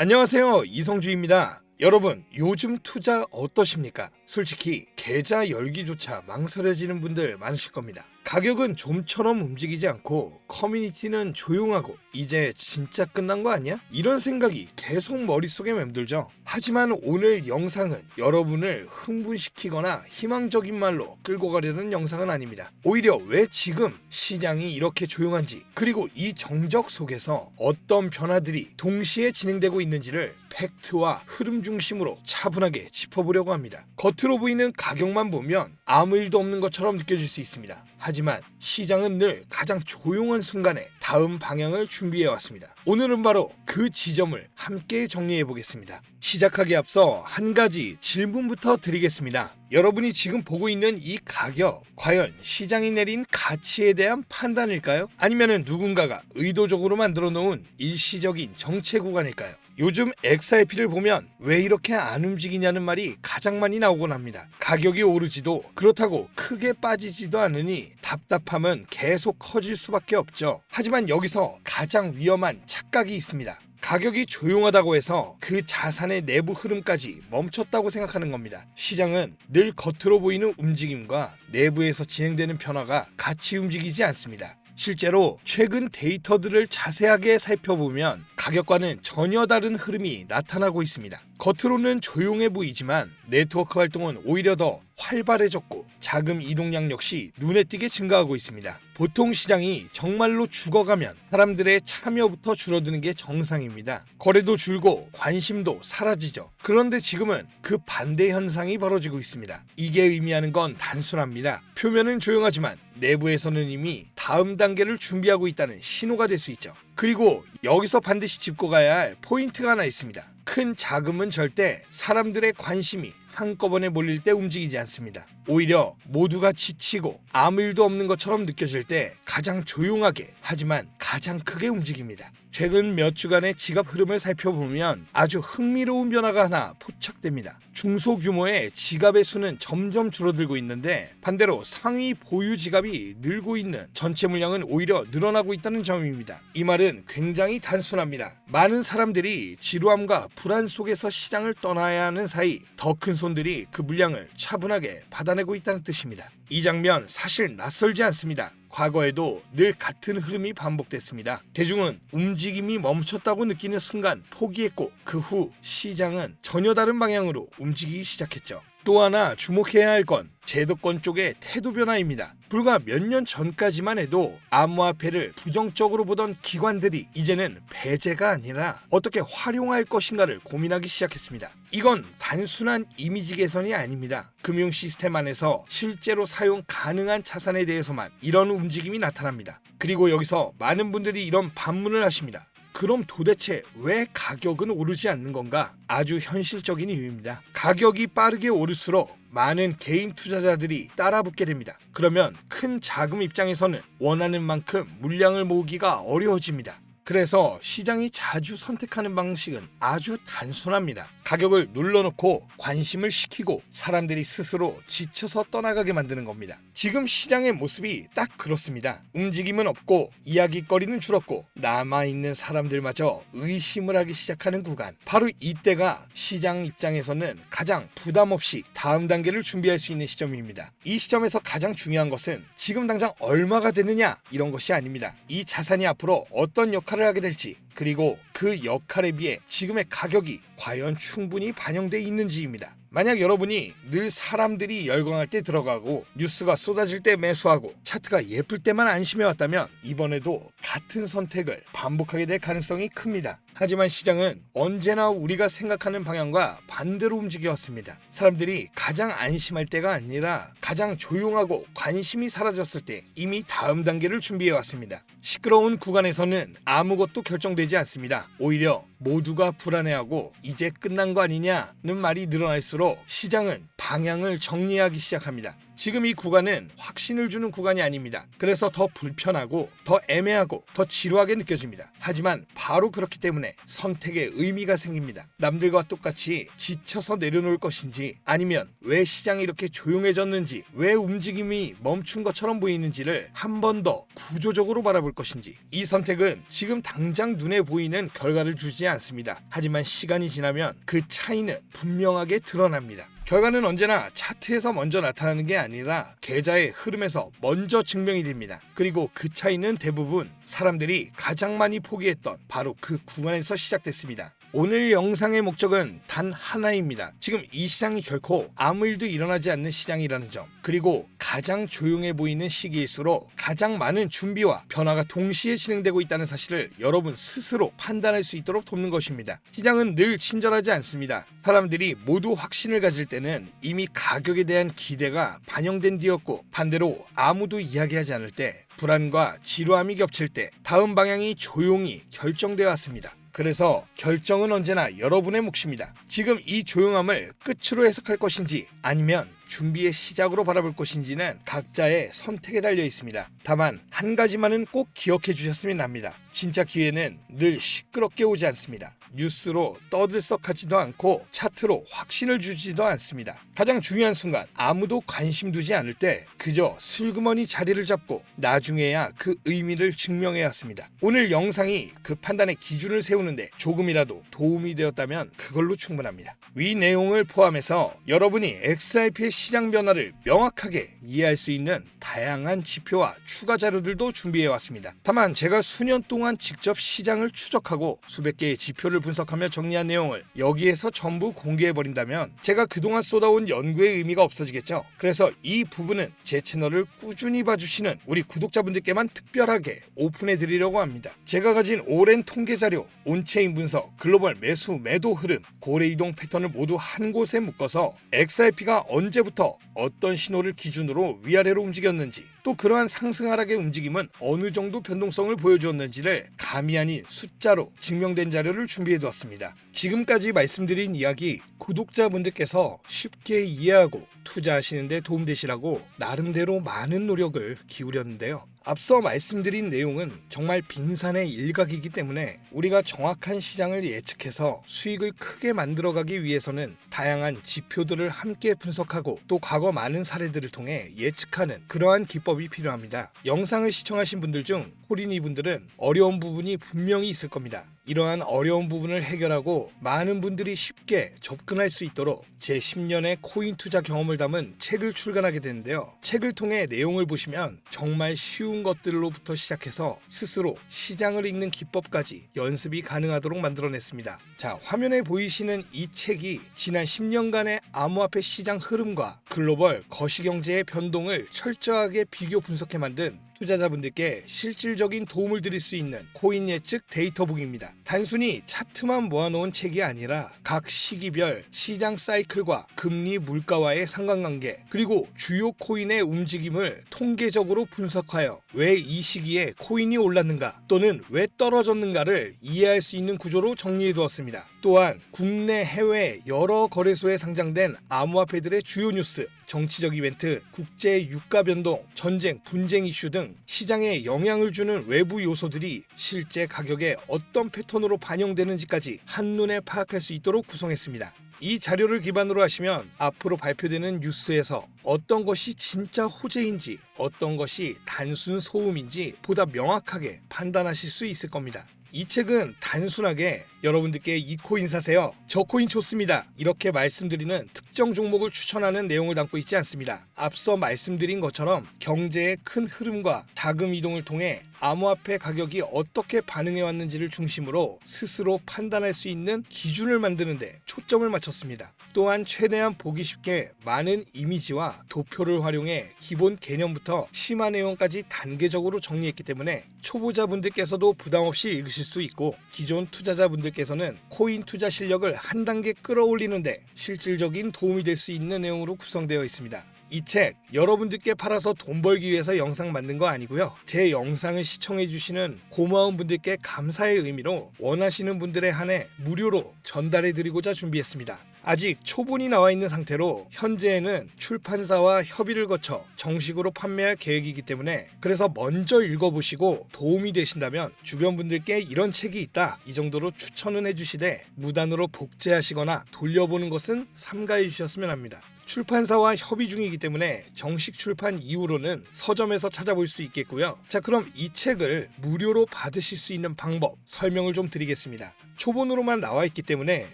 안녕하세요, 이성주입니다. 여러분, 요즘 투자 어떠십니까? 솔직히 계좌 열기조차 망설여지는 분들 많으실 겁니다. 가격은 좀처럼 움직이지 않고 커뮤니티는 조용하고 이제 진짜 끝난 거 아니야? 이런 생각이 계속 머릿속에 맴돌죠. 하지만 오늘 영상은 여러분을 흥분시키거나 희망적인 말로 끌고 가려는 영상은 아닙니다. 오히려 왜 지금 시장이 이렇게 조용한지, 그리고 이 정적 속에서 어떤 변화들이 동시에 진행되고 있는지를 팩트와 흐름 중심으로 차분하게 짚어보려고 합니다. 겉으로 보이는 가격만 보면 아무 일도 없는 것처럼 느껴질 수 있습니다. 하지만 시장은 늘 가장 조용한 순간에 다음 방향을 준비해 왔습니다. 오늘은 바로 그 지점을 함께 정리해 보겠습니다. 시작하기에 앞서 한 가지 질문부터 드리겠습니다. 여러분이 지금 보고 있는 이 가격, 과연 시장이 내린 가치에 대한 판단일까요? 아니면 누군가가 의도적으로 만들어 놓은 일시적인 정체 구간일까요? 요즘 XRP를 보면 왜 이렇게 안 움직이냐는 말이 가장 많이 나오곤 합니다. 가격이 오르지도 그렇다고 크게 빠지지도 않으니 답답함은 계속 커질 수밖에 없죠. 하지만 여기서 가장 위험한 착각이 있습니다. 가격이 조용하다고 해서 그 자산의 내부 흐름까지 멈췄다고 생각하는 겁니다. 시장은 늘 겉으로 보이는 움직임과 내부에서 진행되는 변화가 같이 움직이지 않습니다. 실제로 최근 데이터들을 자세하게 살펴보면 가격과는 전혀 다른 흐름이 나타나고 있습니다. 겉으로는 조용해 보이지만 네트워크 활동은 오히려 더 활발해졌고 자금 이동량 역시 눈에 띄게 증가하고 있습니다. 보통 시장이 정말로 죽어가면 사람들의 참여부터 줄어드는 게 정상입니다. 거래도 줄고 관심도 사라지죠. 그런데 지금은 그 반대 현상이 벌어지고 있습니다. 이게 의미하는 건 단순합니다. 표면은 조용하지만 내부에서는 이미 다음 단계를 준비하고 있다는 신호가 될 수 있죠. 그리고 여기서 반드시 짚고 가야 할 포인트가 하나 있습니다. 큰 자금은 절대 사람들의 관심이 한꺼번에 몰릴 때 움직이지 않습니다. 오히려 모두가 지치고 아무 일도 없는 것처럼 느껴질 때 가장 조용하게, 하지만 가장 크게 움직입니다. 최근 몇 주간의 지갑 흐름을 살펴보면 아주 흥미로운 변화가 하나 포착됩니다. 중소규모의 지갑의 수는 점점 줄어들고 있는데 반대로 상위 보유 지갑이 늘고 있는 전체 물량은 오히려 늘어나고 있다는 점입니다. 이 말은 굉장히 단순합니다. 많은 사람들이 지루함과 불안 속에서 시장을 떠나야 하는 사이 더 큰 손들이 그 물량을 차분하게 받아내고 있다는 뜻입니다. 이 장면 사실 낯설지 않습니다. 과거에도 늘 같은 흐름이 반복됐습니다. 대중은 움직임이 멈췄다고 느끼는 순간 포기했고 그 후 시장은 전혀 다른 방향으로 움직이기 시작했죠. 또 하나 주목해야 할 건 제도권 쪽의 태도 변화입니다. 불과 몇 년 전까지만 해도 암호화폐를 부정적으로 보던 기관들이 이제는 배제가 아니라 어떻게 활용할 것인가를 고민하기 시작했습니다. 이건 단순한 이미지 개선이 아닙니다. 금융 시스템 안에서 실제로 사용 가능한 자산에 대해서만 이런 움직임이 나타납니다. 그리고 여기서 많은 분들이 이런 반문을 하십니다. 그럼 도대체 왜 가격은 오르지 않는 건가? 아주 현실적인 이유입니다. 가격이 빠르게 오를수록 많은 개인 투자자들이 따라붙게 됩니다. 그러면 큰 자금 입장에서는 원하는 만큼 물량을 모으기가 어려워집니다. 그래서 시장이 자주 선택하는 방식은 아주 단순합니다. 가격을 눌러놓고 관심을 식히고 사람들이 스스로 지쳐서 떠나가게 만드는 겁니다. 지금 시장의 모습이 딱 그렇습니다. 움직임은 없고 이야기거리는 줄었고 남아있는 사람들마저 의심을 하기 시작하는 구간. 바로 이때가 시장 입장에서는 가장 부담 없이 다음 단계를 준비할 수 있는 시점입니다. 이 시점에서 가장 중요한 것은 지금 당장 얼마가 되느냐 이런 것이 아닙니다. 이 자산이 앞으로 어떤 역할을 하게 될지, 그리고 그 역할에 비해 지금의 가격이 과연 충분히 반영되어 있는지입니다. 만약 여러분이 늘 사람들이 열광할 때 들어가고 뉴스가 쏟아질 때 매수하고 차트가 예쁠 때만 안심해왔다면 이번에도 같은 선택을 반복하게 될 가능성이 큽니다. 하지만 시장은 언제나 우리가 생각하는 방향과 반대로 움직여왔습니다. 사람들이 가장 안심할 때가 아니라 가장 조용하고 관심이 사라졌을 때 이미 다음 단계를 준비해왔습니다. 시끄러운 구간에서는 아무것도 결정되지 않습니다. 오히려 모두가 불안해하고 이제 끝난 거 아니냐는 말이 늘어날수록 시장은 방향을 정리하기 시작합니다. 지금 이 구간은 확신을 주는 구간이 아닙니다. 그래서 더 불편하고 더 애매하고 더 지루하게 느껴집니다. 하지만 바로 그렇기 때문에 선택에 의미가 생깁니다. 남들과 똑같이 지쳐서 내려놓을 것인지, 아니면 왜 시장이 이렇게 조용해졌는지, 왜 움직임이 멈춘 것처럼 보이는지를 한 번 더 구조적으로 바라볼 것인지. 이 선택은 지금 당장 눈에 보이는 결과를 주지 않습니다. 하지만 시간이 지나면 그 차이는 분명하게 드러납니다. 결과는 언제나 차트에서 먼저 나타나는 게 아니라 계좌의 흐름에서 먼저 증명이 됩니다. 그리고 그 차이는 대부분 사람들이 가장 많이 포기했던 바로 그 구간에서 시작됐습니다. 오늘 영상의 목적은 단 하나입니다. 지금 이 시장이 결코 아무 일도 일어나지 않는 시장이라는 점, 그리고 가장 조용해 보이는 시기일수록 가장 많은 준비와 변화가 동시에 진행되고 있다는 사실을 여러분 스스로 판단할 수 있도록 돕는 것입니다. 시장은 늘 친절하지 않습니다. 사람들이 모두 확신을 가질 때는 이미 가격에 대한 기대가 반영된 뒤였고, 반대로 아무도 이야기하지 않을 때, 불안과 지루함이 겹칠 때 다음 방향이 조용히 결정되어 왔습니다. 그래서 결정은 언제나 여러분의 몫입니다. 지금 이 조용함을 끝으로 해석할 것인지, 아니면 준비의 시작으로 바라볼 것인지는 각자의 선택에 달려 있습니다. 다만 한 가지만은 꼭 기억해 주셨으면 합니다. 진짜 기회는 늘 시끄럽게 오지 않습니다. 뉴스로 떠들썩하지도 않고 차트로 확신을 주지도 않습니다. 가장 중요한 순간, 아무도 관심 두지 않을 때 그저 슬그머니 자리를 잡고 나중에야 그 의미를 증명해야 했습니다. 오늘 영상이 그 판단의 기준을 세우는데 조금이라도 도움이 되었다면 그걸로 충분합니다. 위 내용을 포함해서 여러분이 XRP의 시장 변화를 명확하게 이해할 수 있는 다양한 지표와 추가 자료들도 준비해 왔습니다. 다만 제가 수년 동안 직접 시장을 추적하고 수백 개의 지표를 분석하며 정리한 내용을 여기에서 전부 공개해버린다면 제가 그동안 쏟아온 연구의 의미가 없어지겠죠. 그래서 이 부분은 제 채널을 꾸준히 봐주시는 우리 구독자분들께만 특별하게 오픈해드리려고 합니다. 제가 가진 오랜 통계 자료, 온체인 분석, 글로벌 매수 매도 흐름, 고래 이동 패턴을 모두 한 곳에 묶어서 XRP가 언제부터 어떤 신호를 기준으로 위아래로 움직였는지, 또 그러한 상승 하락의 움직임은 어느 정도 변동성을 보여주었는지를 감이 아닌 숫자로 증명된 자료를 준비해 두었습니다. 지금까지 말씀드린 이야기 구독자분들께서 쉽게 이해하고 투자하시는 데 도움되시라고 나름대로 많은 노력을 기울였는데요. 앞서 말씀드린 내용은 정말 빙산의 일각이기 때문에 우리가 정확한 시장을 예측해서 수익을 크게 만들어가기 위해서는 다양한 지표들을 함께 분석하고 또 과거 많은 사례들을 통해 예측하는 그러한 기법이 필요합니다. 영상을 시청하신 분들 중 호린이 분들은 어려운 부분이 분명히 있을 겁니다. 이러한 어려운 부분을 해결하고 많은 분들이 쉽게 접근할 수 있도록 제 10년의 코인 투자 경험을 담은 책을 출간하게 되는데요. 책을 통해 내용을 보시면 정말 쉬운 것들로부터 시작해서 스스로 시장을 읽는 기법까지 연습이 가능하도록 만들어냈습니다. 자, 화면에 보이시는 이 책이 지난 10년간의 암호화폐 시장 흐름과 글로벌 거시경제의 변동을 철저하게 비교 분석해 만든 투자자분들께 실질적인 도움을 드릴 수 있는 코인 예측 데이터북입니다. 단순히 차트만 모아놓은 책이 아니라 각 시기별 시장 사이클과 금리 물가와의 상관관계, 그리고 주요 코인의 움직임을 통계적으로 분석하여 왜 이 시기에 코인이 올랐는가 또는 왜 떨어졌는가를 이해할 수 있는 구조로 정리해 두었습니다. 또한 국내 해외 여러 거래소에 상장된 암호화폐들의 주요 뉴스, 정치적 이벤트, 국제 유가 변동, 전쟁, 분쟁 이슈 등 시장에 영향을 주는 외부 요소들이 실제 가격에 어떤 패턴으로 반영되는지까지 한눈에 파악할 수 있도록 구성했습니다. 이 자료를 기반으로 하시면 앞으로 발표되는 뉴스에서 어떤 것이 진짜 호재인지, 어떤 것이 단순 소음인지 보다 명확하게 판단하실 수 있을 겁니다. 이 책은 단순하게 여러분들께 이 코인 사세요, 저 코인 좋습니다, 이렇게 말씀드리는 특정 종목을 추천하는 내용을 담고 있지 않습니다. 앞서 말씀드린 것처럼 경제의 큰 흐름과 자금 이동을 통해 암호화폐 가격이 어떻게 반응해 왔는지를 중심으로 스스로 판단할 수 있는 기준을 만드는 데 초점을 맞췄습니다. 또한 최대한 보기 쉽게 많은 이미지와 도표를 활용해 기본 개념부터 심화 내용까지 단계적으로 정리했기 때문에 초보자분들께서도 부담없이 읽으실 수 있고, 기존 투자자분들께서는 코인 투자 실력을 한 단계 끌어올리는데 실질적인 도움이 될 수 있는 내용으로 구성되어 있습니다. 이 책 여러분들께 팔아서 돈 벌기 위해서 영상 만든 거 아니고요. 제 영상을 시청해 주시는 고마운 분들께 감사의 의미로 원하시는 분들에 한해 무료로 전달해 드리고자 준비했습니다. 아직 초본이 나와 있는 상태로 현재에는 출판사와 협의를 거쳐 정식으로 판매할 계획이기 때문에 그래서 먼저 읽어보시고 도움이 되신다면 주변 분들께 이런 책이 있다 이 정도로 추천은 해주시되 무단으로 복제하시거나 돌려보는 것은 삼가해 주셨으면 합니다. 출판사와 협의 중이기 때문에 정식 출판 이후로는 서점에서 찾아볼 수 있겠고요. 자, 그럼 이 책을 무료로 받으실 수 있는 방법 설명을 좀 드리겠습니다. 초본으로만 나와 있기 때문에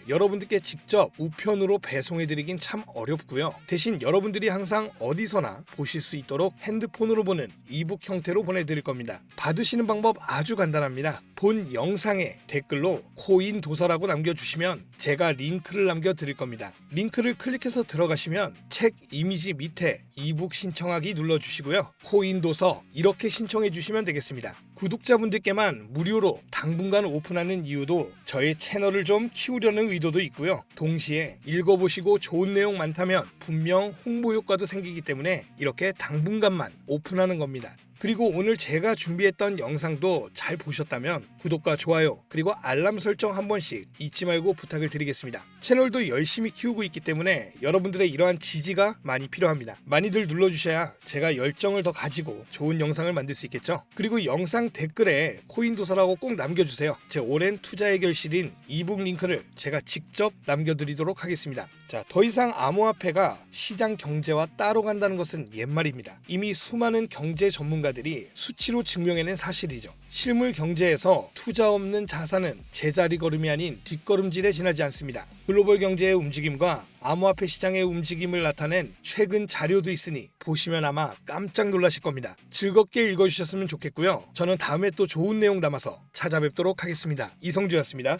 여러분들께 직접 우편으로 배송해드리긴 참 어렵고요. 대신 여러분들이 항상 어디서나 보실 수 있도록 핸드폰으로 보는 이북 형태로 보내드릴 겁니다. 받으시는 방법 아주 간단합니다. 본 영상에 댓글로 코인 도서라고 남겨주시면 제가 링크를 남겨드릴 겁니다. 링크를 클릭해서 들어가시면 책 이미지 밑에 이북 신청하기 눌러주시고요. 코인 도서 이렇게 신청해 주시면 되겠습니다. 구독자분들께만 무료로 당분간 오픈하는 이유도 저의 채널을 좀 키우려는 의도도 있고요. 동시에 읽어보시고 좋은 내용 많다면 분명 홍보 효과도 생기기 때문에 이렇게 당분간만 오픈하는 겁니다. 그리고 오늘 제가 준비했던 영상도 잘 보셨다면 구독과 좋아요 그리고 알람 설정 한 번씩 잊지 말고 부탁을 드리겠습니다. 채널도 열심히 키우고 있기 때문에 여러분들의 이러한 지지가 많이 필요합니다. 많이들 눌러주셔야 제가 열정을 더 가지고 좋은 영상을 만들 수 있겠죠. 그리고 영상 댓글에 코인 도서라고 꼭 남겨주세요. 제 오랜 투자 해결실인 이북 링크를 제가 직접 남겨드리도록 하겠습니다. 자, 더 이상 암호화폐가 시장 경제와 따로 간다는 것은 옛말입니다. 이미 수많은 경제 전문가들이 수치로 증명해낸 사실이죠. 실물 경제에서 투자 없는 자산은 제자리 걸음이 아닌 뒷걸음질에 지나지 않습니다. 글로벌 경제의 움직임과 암호화폐 시장의 움직임을 나타낸 최근 자료도 있으니 보시면 아마 깜짝 놀라실 겁니다. 즐겁게 읽어주셨으면 좋겠고요. 저는 다음에 또 좋은 내용 담아서 찾아뵙도록 하겠습니다. 이성주였습니다.